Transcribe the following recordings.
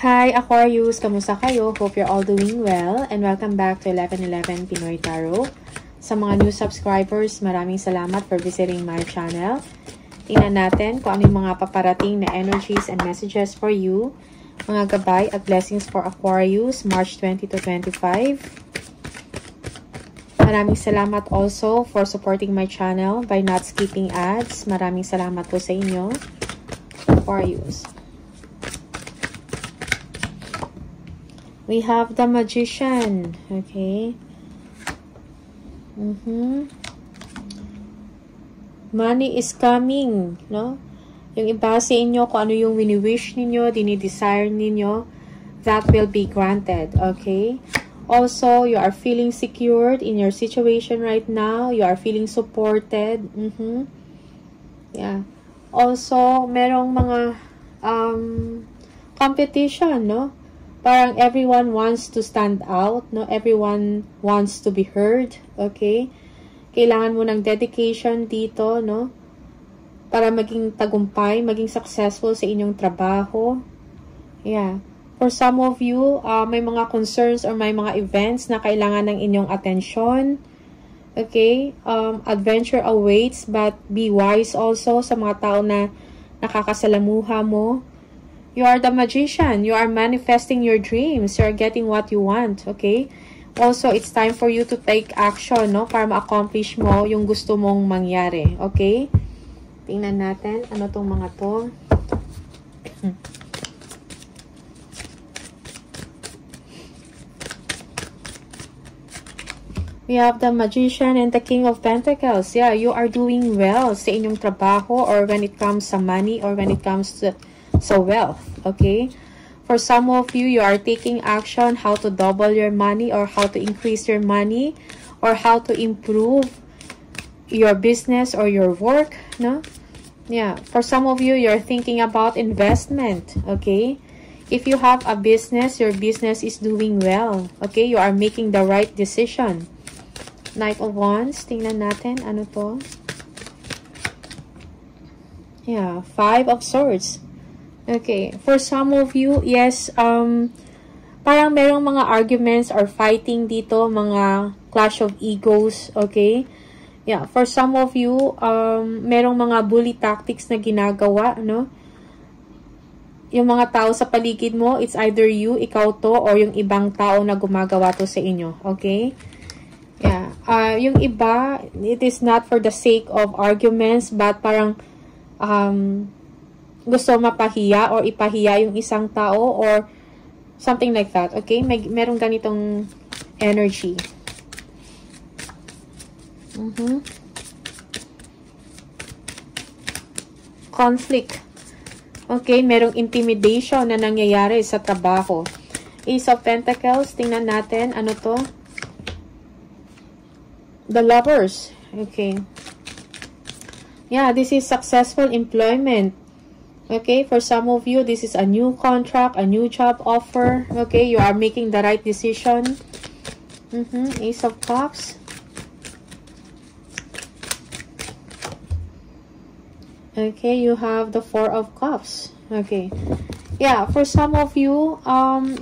Hi Aquarius! Kamusta kayo? Hope you're all doing well and welcome back to 1111 Pinoy Tarot. Sa mga new subscribers, maraming salamat for visiting my channel. Tingnan natin kung ano yung mga paparating na energies and messages for you. Mga gabay at blessings for Aquarius, March 20 to 25. Maraming salamat also for supporting my channel by not skipping ads. Maraming salamat po sa inyo, Aquarius. We have the Magician. Okay. Money is coming. No? Yung iba sa inyo, kung ano yung wini-wish ninyo, dinidesire ninyo, that will be granted. Okay. Also, you are feeling secured in your situation right now. You are feeling supported. Yeah. Also, merong mga competition, no? Parang everyone wants to stand out, no? Everyone wants to be heard, okay? Kailangan mo ng dedication dito, no? Para maging tagumpay, maging successful sa inyong trabaho. Yeah. For some of you, may mga concerns or may mga events na kailangan ng inyong atensyon. Okay? Adventure awaits, but be wise also sa mga tao na nakakasalamuha mo. You are the magician. You are manifesting your dreams. You are getting what you want. Okay? Also, it's time for you to take action, no? Para ma-accomplish mo yung gusto mong mangyari. Okay? Tingnan natin. Ano tong mga to? We have the Magician and the King of Pentacles. Yeah, you are doing well sa inyong trabaho or when it comes sa money or when it comes to wealth, okay? For some of you, you are taking action how to double your money or how to increase your money or how to improve your business or your work, no? Yeah, for some of you, you're thinking about investment, okay? If you have a business, your business is doing well, okay? You are making the right decision. Knight of Wands, tingnan natin, ano to? Yeah, Five of Swords. Okay, for some of you, yes, parang merong mga arguments or fighting dito, mga clash of egos, okay? Yeah, for some of you, merong mga bully tactics na ginagawa, no? Yung mga tao sa paligid mo, it's either you, ikaw to, or yung ibang tao na gumagawa to sa inyo, okay? Yeah, yung iba, it is not for the sake of arguments, but parang, gusto mapahiya or ipahiya yung isang tao or something like that. Okay? Merong ganitong energy. Conflict. Okay? Merong intimidation na nangyayari sa trabaho. Ace of Pentacles. Tingnan natin. Ano to? The Lovers. Okay. Yeah, this is successful employment. Okay, for some of you, this is a new contract, a new job offer. Okay, you are making the right decision. Ace of Cups. Okay, you have the Four of Cups. Okay. Yeah, for some of you,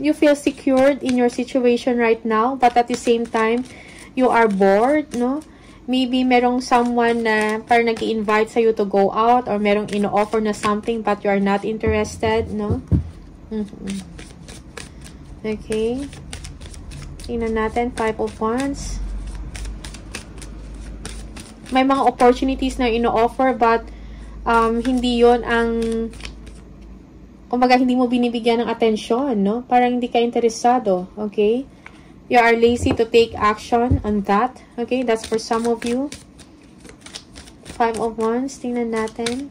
you feel secured in your situation right now, but at the same time, you are bored, no? Maybe merong someone na parang nag-i-invite sa'yo to go out or merong ino-offer na something but you are not interested, no? Okay. Tingnan natin, Five of Wands. May mga opportunities na ino-offer but hindi yon ang kumbaga hindi mo binibigyan ng atensyon, no? Parang hindi ka interesado, okay? You are lazy to take action on that. Okay, that's for some of you. Five of Wands. Tingnan natin.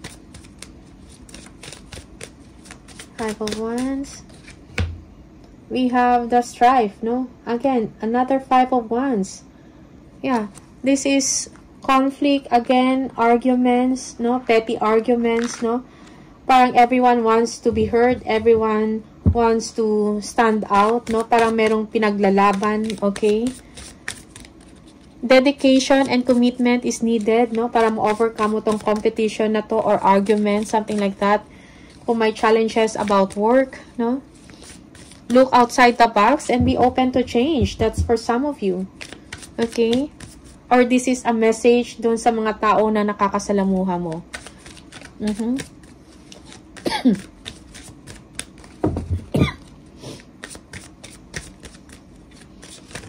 Five of Wands. We have the Strife, no? Again, another Five of Wands. Yeah, this is conflict again, arguments, no? Petty arguments, no? Parang everyone wants to be heard. Everyone wants to stand out, no? Parang merong pinaglalaban, okay? Dedication and commitment is needed, no? Para ma-overcome mo tong competition na to or argument, something like that. Kung may challenges about work, no? Look outside the box and be open to change. That's for some of you. Okay? Or this is a message dun sa mga tao na nakakasalamuha mo.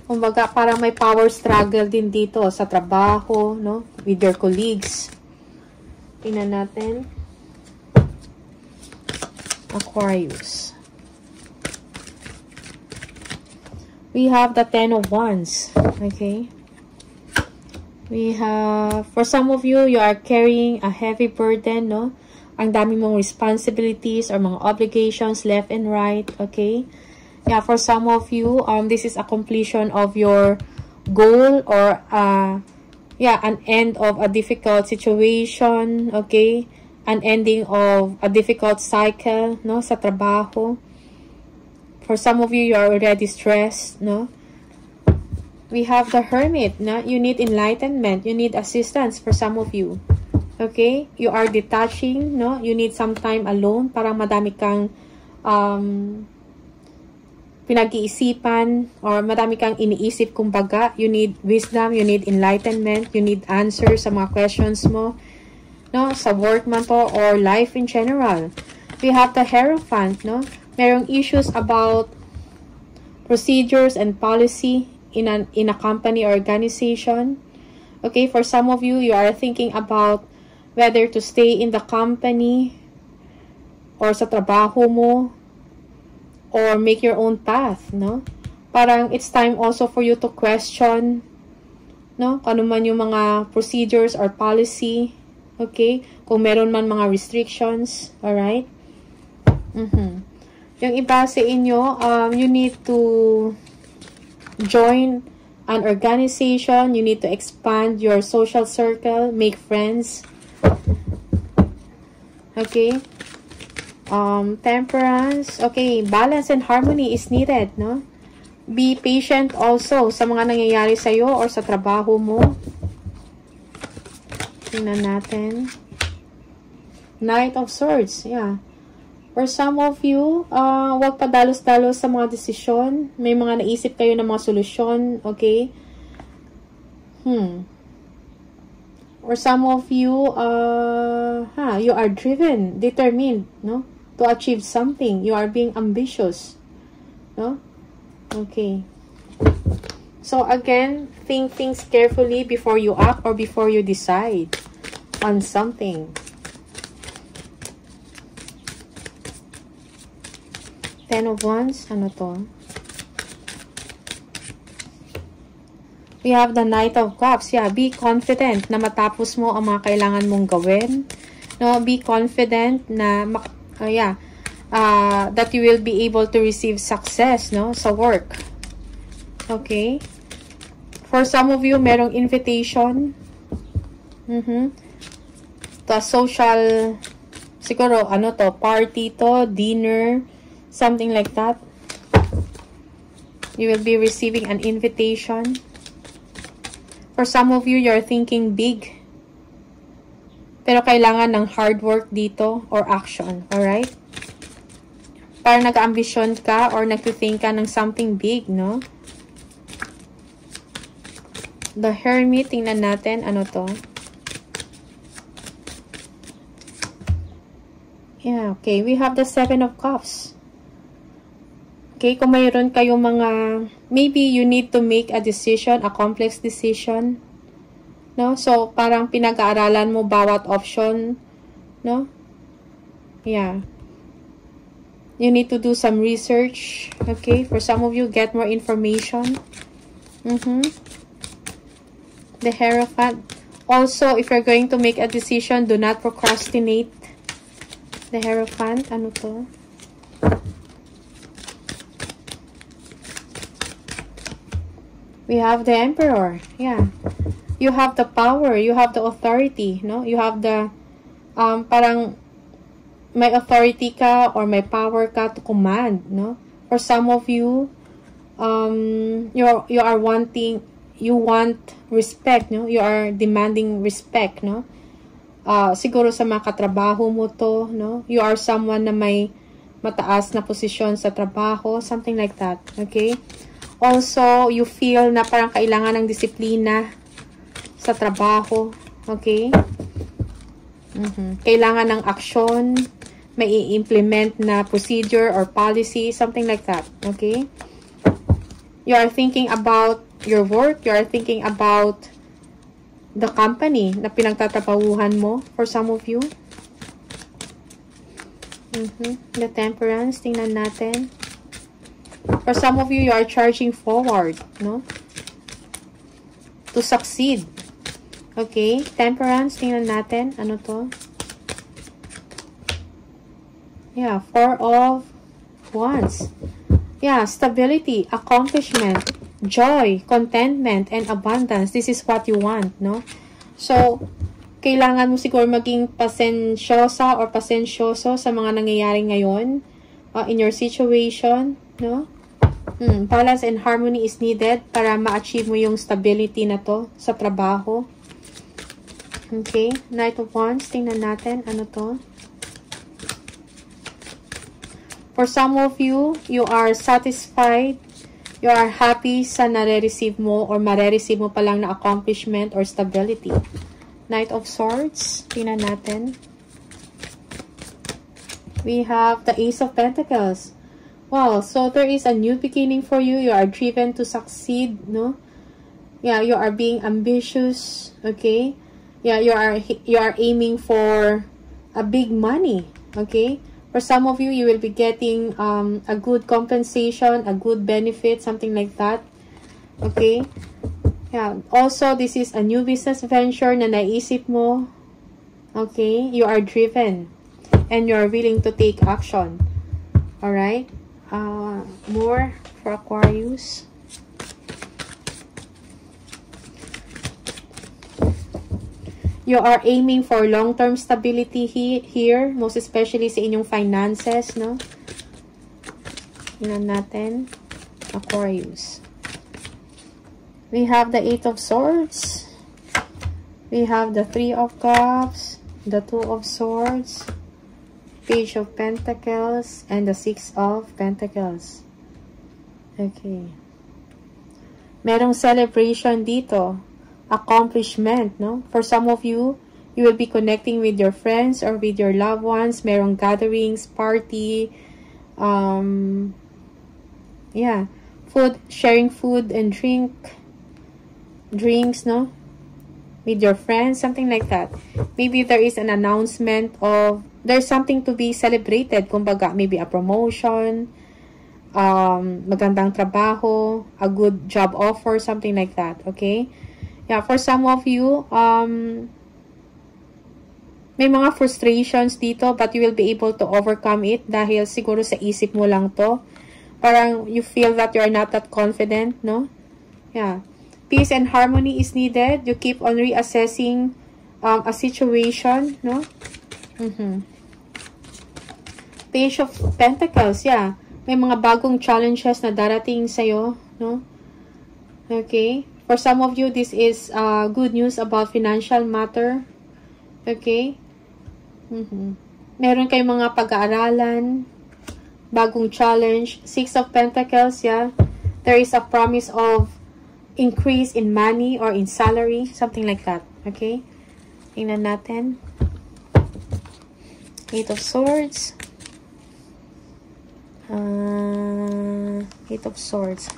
Kumbaga, parang may power struggle din dito sa trabaho, no? With your colleagues. Tingnan natin. Aquarius. We have the Ten of Wands. Okay? We have, for some of you, you are carrying a heavy burden, no? Ang dami mong responsibilities or mga obligations left and right. Okay? Yeah, for some of you, this is a completion of your goal or, an end of a difficult situation, okay? An ending of a difficult cycle, no, sa trabaho. For some of you, you are already stressed, no? We have the Hermit, no? You need enlightenment. You need assistance for some of you. Okay? You are detaching, no? You need some time alone. Parang madami kang, pinag-iisipan or marami kang iniisip kumbaga. You need wisdom, you need enlightenment, you need answers sa mga questions mo. No? Sa work man to or life in general. We have the Hierophant, no? Merong issues about procedures and policy in a company or organization. Okay, for some of you, you are thinking about whether to stay in the company or sa trabaho mo, or make your own path, no? Parang it's time also for you to question, no? Kung ano man yung mga procedures or policy, okay? Kung meron man mga restrictions, alright? Yung iba sa inyo, you need to join an organization, you need to expand your social circle, make friends, okay? Temperance. Okay, balance and harmony is needed, no? Be patient also sa mga nangyayari sa'yo or sa trabaho mo. Tingnan natin. Knight of Swords, yeah. For some of you, huwag padalos-dalos sa mga desisyon. May mga naisip kayo ng mga solusyon, okay? Or some of you, you are driven, determined, no? To achieve something. You are being ambitious. No? Okay. So again, think things carefully before you act or before you decide on something. Ten of Wands. Ano to? We have the Knight of Cups. Yeah, be confident na matapos mo ang mga kailangan mong gawin. No, be confident na that you will be able to receive success, no, sa work. Okay? For some of you, merong invitation to a social, siguro, ano to, party to, dinner, something like that. You will be receiving an invitation. For some of you, you're thinking big. Pero kailangan ng hard work dito or action. Alright? Para nag-ambisyon ka or nag-think ka ng something big, no? The Hermit, tingnan natin. Ano to? Yeah, okay. We have the Seven of Cups. Okay, kung mayroon kayong mga, maybe you need to make a decision, a complex decision. No? So, parang pinag-aaralan mo bawat option. No? Yeah. You need to do some research. Okay? For some of you, get more information. The Hierophant. Also, if you're going to make a decision, do not procrastinate. The Hierophant. Ano to? We have the Emperor. Yeah. You have the power. You have the authority. No? You have the, parang, may authority ka or may power ka to command. No? For some of you, you are wanting, you want respect. No? You are demanding respect. No? Siguro sa mga katrabaho mo to. No? You are someone na may mataas na posisyon sa trabaho, something like that, okay? Also, you feel na parang kailangan ng disiplina sa trabaho, okay? Kailangan ng action, may i-implement na procedure or policy, something like that, okay? You are thinking about your work, you are thinking about the company na pinagtatrabahuhan mo for some of you. The Temperance, tingnan natin. For some of you, you are charging forward, no? To succeed. Okay, Temperance, tingnan natin. Ano to? Yeah, Four of Wands. Yeah, stability, accomplishment, joy, contentment, and abundance. This is what you want, no? So, kailangan mo siguro maging pasensyosa or pasensyoso sa mga nangyayari ngayon in your situation, no? Balance and harmony is needed para ma-achieve mo yung stability na to sa trabaho. Okay, Knight of Wands, tingnan natin, ano to? For some of you, you are satisfied, you are happy sa nare-receive mo or mare-receive mo pa lang na accomplishment or stability. Knight of Swords, tingnan natin. We have the Ace of Pentacles. Wow, so there is a new beginning for you. You are driven to succeed, no? Yeah, you are being ambitious, okay? Yeah, you are aiming for a big money, okay? For some of you, you will be getting a good compensation, a good benefit, something like that, okay? Yeah, also, this is a new business venture na naisip mo, okay? You are driven and you are willing to take action, alright? More for Aquarius. You are aiming for long-term stability here, most especially sa inyong finances, no? Tingnan natin, Aquarius. We have the Eight of Swords. We have the Three of Cups, the Two of Swords, Page of Pentacles, and the Six of Pentacles. Okay. Merong celebration dito. Accomplishment, no? For some of you, you will be connecting with your friends or with your loved ones. Merong gatherings, party, yeah, food, sharing food and drinks, no? With your friends, something like that. Maybe there is an announcement of, there's something to be celebrated. Kumbaga, maybe a promotion, magandang trabaho, a good job offer, something like that, okay? Yeah, for some of you, may mga frustrations dito, but you will be able to overcome it dahil siguro sa isip mo lang to. Parang you feel that you are not that confident, no? Yeah. Peace and harmony is needed. You keep on reassessing a situation, no? Page of Pentacles, yeah. May mga bagong challenges na darating sa'yo, no? Okay. For some of you, this is good news about financial matter. Okay? Meron kayong mga pag-aaralan, bagong challenge. Six of Pentacles, yeah. There is a promise of increase in money or in salary, something like that. Okay? Tingnan natin. Eight of Swords. Eight of Swords.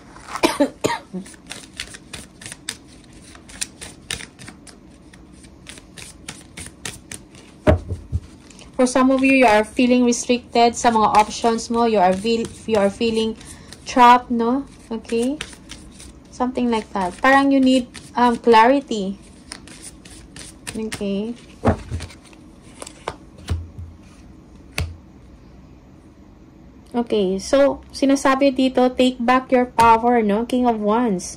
For some of you, you are feeling restricted sa mga options mo. You are feeling trapped, no? Okay? Something like that. Parang you need clarity. Okay? Okay, so, sinasabi dito, take back your power, no? King of Wands.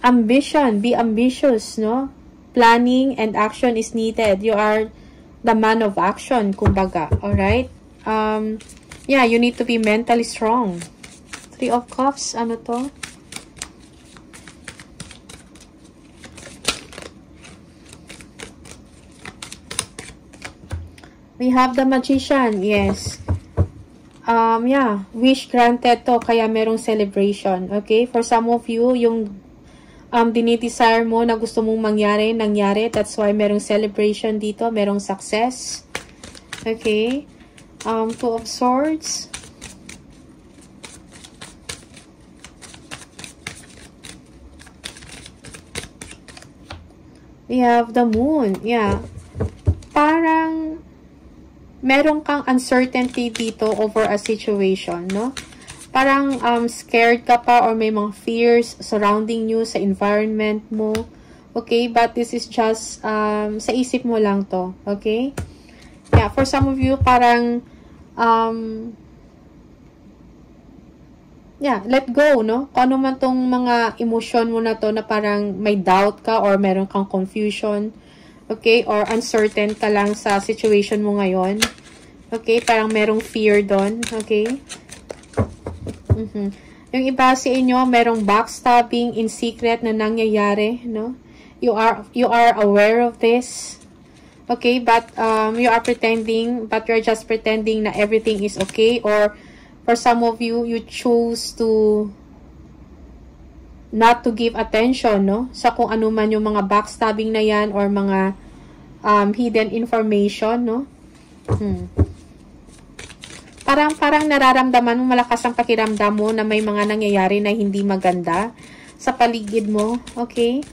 Ambition, be ambitious, no? Planning and action is needed. You are the man of action, kumbaga. Alright? Yeah, you need to be mentally strong. Three of Cups, ano to? We have the Magician, yes. Yeah, wish granted to, kaya merong celebration. Okay? For some of you, yung dinidesire mo na gusto mong mangyari, nangyari. That's why merong celebration dito, merong success. Okay? Two of Swords. We have the Moon. Yeah. Parang meron kang uncertainty dito over a situation, no? Parang scared ka pa or may mga fears surrounding you sa environment mo. Okay? But this is just sa isip mo lang to. Okay? Yeah, for some of you, parang yeah, let go, no? Kung ano man tong mga emosyon mo na to na parang may doubt ka or meron kang confusion. Okay? Or uncertain ka lang sa situation mo ngayon. Okay? Parang merong fear doon. Okay? Yung iba sa inyo, merong backstabbing in secret na nangyayari, no? You are aware of this. Okay? But you are pretending, but you're just pretending na everything is okay. Or for some of you, you choose to not to give attention, no? Sa kung ano man yung mga backstabbing na yan or mga hidden information, no? Parang nararamdaman mo, malakas ang pakiramdam mo na may mga nangyayari na hindi maganda sa paligid mo. Okay?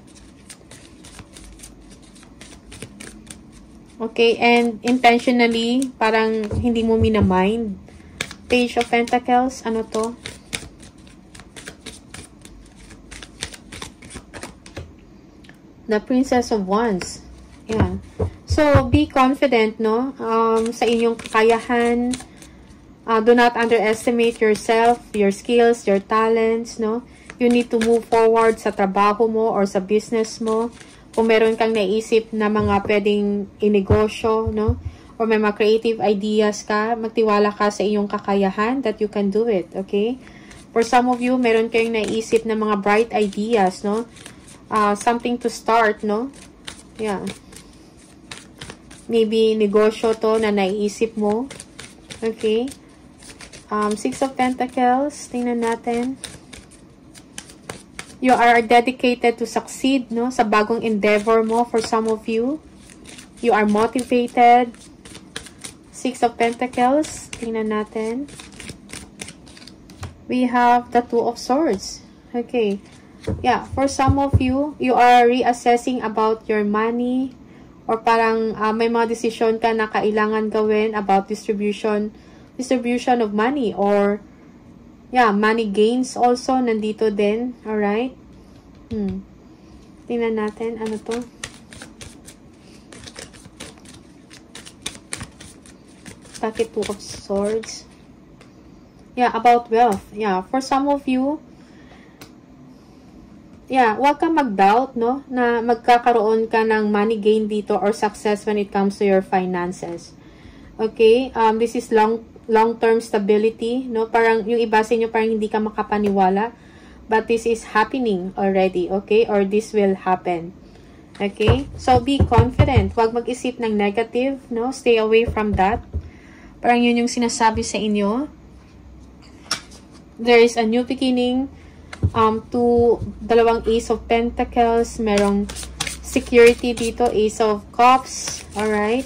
Okay, and intentionally, parang hindi mo minamind. Page of Pentacles, ano to? The Princess of Wands. Yan. So, be confident, no? Sa inyong kakayahan. Do not underestimate yourself, your skills, your talents, no? You need to move forward sa trabaho mo or sa business mo. Kung meron kang naisip na mga pwedeng inegosyo, no? Or may mga creative ideas ka, magtiwala ka sa iyong kakayahan that you can do it, okay? For some of you, meron kayong naisip na mga bright ideas, no? Something to start, no? Yeah. Maybe negosyo to na naisip mo. Okay? Six of Pentacles. Tingnan natin. You are dedicated to succeed, no? Sa bagong endeavor mo for some of you. You are motivated. Six of Pentacles. Tingnan natin. We have the Two of Swords. Okay. Yeah, for some of you, you are reassessing about your money or parang may mga decision ka na kailangan gawin about distribution of money or yeah, money gains also nandito din. Alright? Tingnan natin. Ano to? Bakit Two of Swords? Yeah, about wealth. Yeah, for some of you, yeah, huwag kang mag-doubt, no? Na magkakaroon ka ng money gain dito or success when it comes to your finances. Okay? This is long-term stability, no? Parang yung iba sa inyo parang hindi ka makapaniwala. But this is happening already, okay? Or this will happen. Okay? So, be confident. Huwag mag-isip ng negative, no? Stay away from that. Parang yun yung sinasabi sa inyo. There is a new beginning. Dalawang Ace of Pentacles. Merong security dito. Ace of Cups. Alright.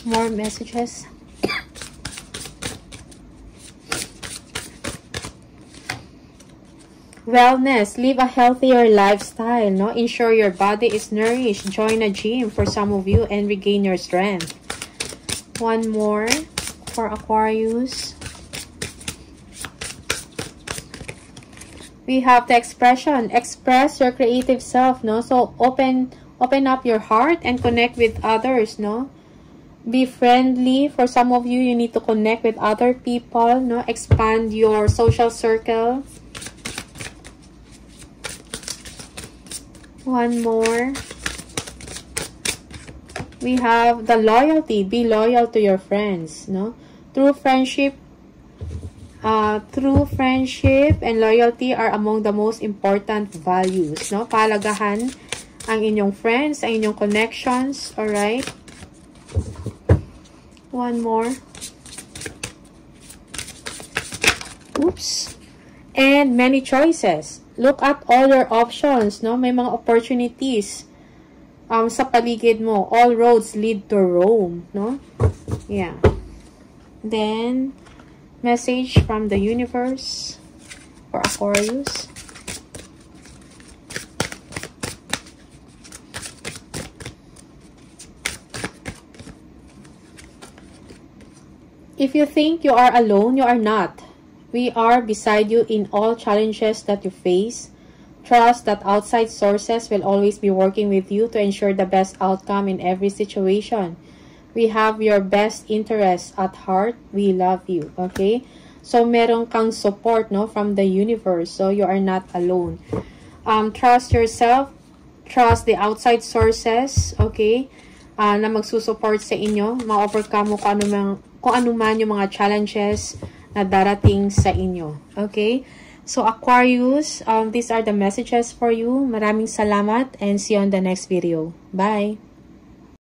More messages. Wellness. Live a healthier lifestyle, no? Ensure your body is nourished. Join a gym for some of you and regain your strength. One more for Aquarius. We have the expression. Express your creative self, no? So, open up your heart and connect with others, no? Be friendly. For some of you, you need to connect with other people, no? Expand your social circle. One more. We have the loyalty. Be loyal to your friends, no? True friendship and loyalty are among the most important values, no? Pahalagahan ang inyong friends, ang inyong connections, alright? One more. Oops. And many choices. Look at all your options, no? May mga opportunities sa paligid mo. All roads lead to Rome, no? Yeah. Then, message from the universe for Aquarius. If you think you are alone, you are not. We are beside you in all challenges that you face. Trust that outside sources will always be working with you to ensure the best outcome in every situation. We have your best interests at heart. We love you. Okay? So, meron kang support, no, from the universe. So, you are not alone. Trust yourself. Trust the outside sources. Okay? Na magsusupport sa inyo. Ma-overcome mo kung ano man yung mga challenges na darating sa inyo. Okay? So, Aquarius, these are the messages for you. Maraming salamat and see you on the next video. Bye!